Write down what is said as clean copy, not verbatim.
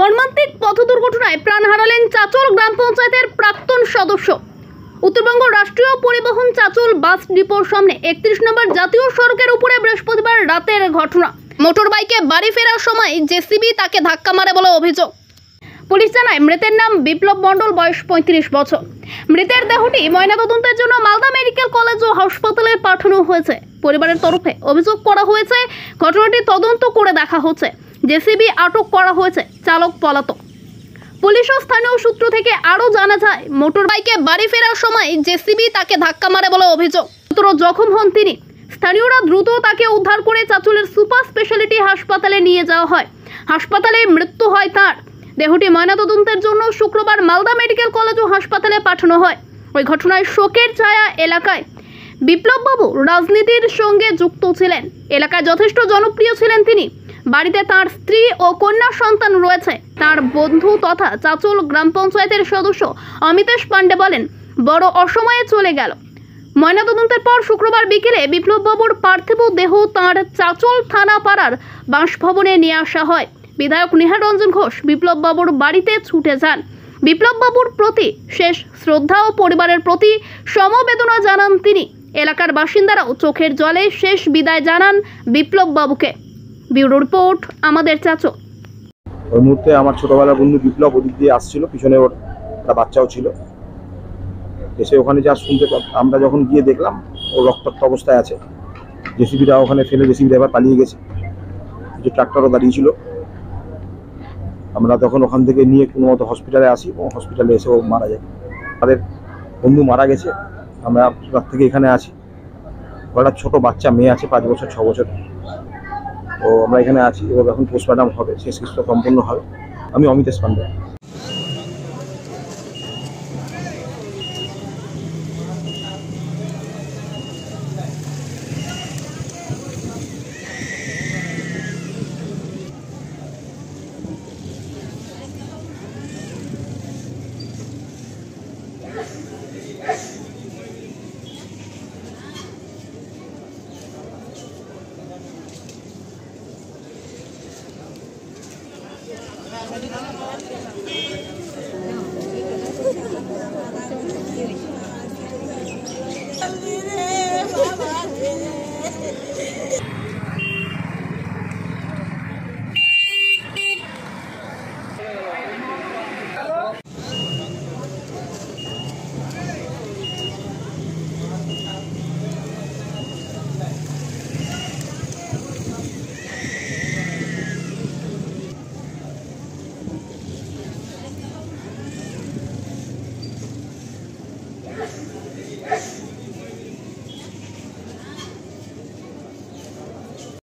মর্মান্তিক পথ দুর্ঘটনায় প্রাণ হারালেন চাচল গ্রাম পঞ্চায়েতের প্রাক্তন সদস্য। উত্তরবঙ্গ রাষ্ট্রীয় পরিবহন চাচল বাস ডিপোর সামনে 31 নম্বর জাতীয় সড়কের উপরে বৃহস্পতিবার রাতের ঘটনা। মোটর বাইকে বাড়ি ফেরার সময় জেসিবি তাকে ধাক্কা মারে বলে অভিযোগ। পুলিশ জানায় মৃতের নাম বিপ্লব মণ্ডল, বয়স 35 বছর। মৃতের দেহটি ময়নাতদন্তের জন্য মালদা মেডিকেল কলেজ ও হাসপাতালে পাঠানো হয়েছে। পরিবারের তরফে অভিযোগ করা হয়েছে, ঘটনাটি তদন্ত করে দেখা হচ্ছে। জেসিবি আটক করা হয়েছে, চালক পলাতক। পুলিশ ও স্থানীয় সূত্র থেকে আরও জানা যায়, মোটর বাইকে বাড়ি ফেরার সময় জেসিবি তাকে ধাক্কা মারে বলে অভিযোগ। গুরুতর জখম হন তিনি। স্থানীয়রা দ্রুত তাকে উদ্ধার করে চাচলের সুপার স্পেশালিটি হাসপাতালে নিয়ে যাওয়া হয়। হাসপাতালে মৃত্যু হয় তার। দেহটি ময়নাতদন্তের জন্য শুক্রবার মালদা মেডিকেল কলেজ ও হাসপাতালে পাঠানো হয়। ওই ঘটনায় শোকের ছায়া এলাকায়। বিপ্লববাবু রাজনীতির সঙ্গে যুক্ত ছিলেন, এলাকায় যথেষ্ট জনপ্রিয় ছিলেন তিনি। বাড়িতে তার স্ত্রী ও কন্যা সন্তান রয়েছে। তার বন্ধু তথা চাচল গ্রাম পঞ্চায়েতের সদস্য অমিতেশ পাণ্ডে বলেন, বড় অসময়ে চলে গেল। ময়নাতদন্তের পর শুক্রবার বিকেলে বিপ্লববাবুর পার্থিব দেহ তাঁর চাচল থানা পাড়ার বাসভবনে নিয়ে আসা হয়। বিধায়ক নিহার রঞ্জন ঘোষ বিপ্লববাবুর বাড়িতে ছুটে যান। বিপ্লববাবুর প্রতি শেষ শ্রদ্ধা ও পরিবারের প্রতি সমবেদনা জানান তিনি। এলাকার বাসিন্দারাও চোখের জলে শেষ বিদায় জানান বিপ্লববাবুকে। ব্যুরো রিপোর্ট, আমাদের চাচল। ওই মুহূর্তে আমার ছোটবেলার বন্ধু বিপ্লব ওদিক দিয়ে আসছিল, পিছনে ওর একটা বাচ্চাও ছিল। এসে ওখানে যা শুনতে, আমরা যখন গিয়ে দেখলাম ও রক্তাক্ত অবস্থায় আছে। জেসিবিটা ওখানে ফেলে জেসিবি ড্রাইভার পালিয়ে গেছে। কিছু ট্রাক্টরও দাঁড়িয়েছিল। আমরা তখন ওখান থেকে নিয়ে কোনো মতো হসপিটালে আসি এবং হসপিটালে এসে ও মারা যায়। তাদের বন্ধু মারা গেছে। আমরা রাত থেকে এখানে আছি। একটা ছোট বাচ্চা মেয়ে আছে, 5 বছর 6 বছর। তো আমরা এখানে আছি এবং এখন পোস্টমর্টম হবে, শেষকৃত্য সম্পন্ন হবে। আমি অমিতেশ পাণ্ডে। Yes.